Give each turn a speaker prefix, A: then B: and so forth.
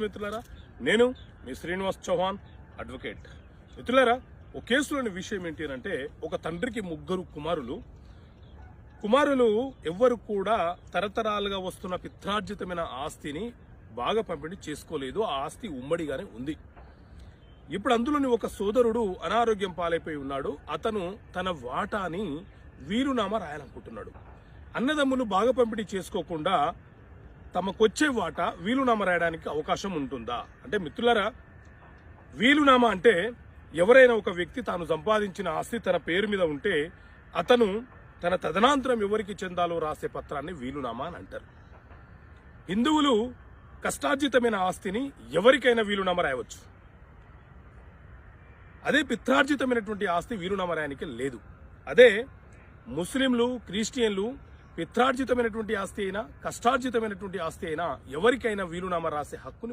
A: మిత్రులారా, నేను మీ శ్రీనివాస్ చౌహాన్ అడ్వకేట్. మిత్రులారా, ఒక కేసులోని విషయం ఏంటి అంటే, ఒక తండ్రికి 3 కుమారులు ఎవ్వరు కూడా తరతరాలుగా వస్తున్న పిత్రార్జితమైన ఆస్తిని బాగా పంపిణీ చేసుకోలేదు. ఆ ఆస్తి ఉమ్మడిగానే ఉంది. ఇప్పుడు అందులోని ఒక సోదరుడు అనారోగ్యం పాలైపోయి ఉన్నాడు. అతను తన వాటాని వీలునామా రాయాలనుకుంటున్నాడు. అన్నదమ్ములు బాగా పంపిణీ చేసుకోకుండా తమకొచ్చే వాటా వీలునామా రాయడానికి అవకాశం ఉంటుందా అంటే, మిత్రులారా, వీలునామా అంటే ఎవరైనా ఒక వ్యక్తి తాను సంపాదించిన ఆస్తి తన పేరు మీద ఉంటే అతను తన తదనంతరం ఎవరికి చెందాలో రాసే పత్రాన్ని వీలునామా అని అంటారు. హిందువులు కష్టార్జితమైన ఆస్తిని ఎవరికైనా వీలునామా రాయవచ్చు. అదే పిత్రార్జితమైనటువంటి ఆస్తి వీలునామా రాయడానికి లేదు. అదే ముస్లింలు, క్రిస్టియన్లు పిత్రార్జితమైనటువంటి ఆస్తి అయినా కష్టార్జితమైనటువంటి ఆస్తి అయినా ఎవరికైనా వీలునామా రాసే హక్కుని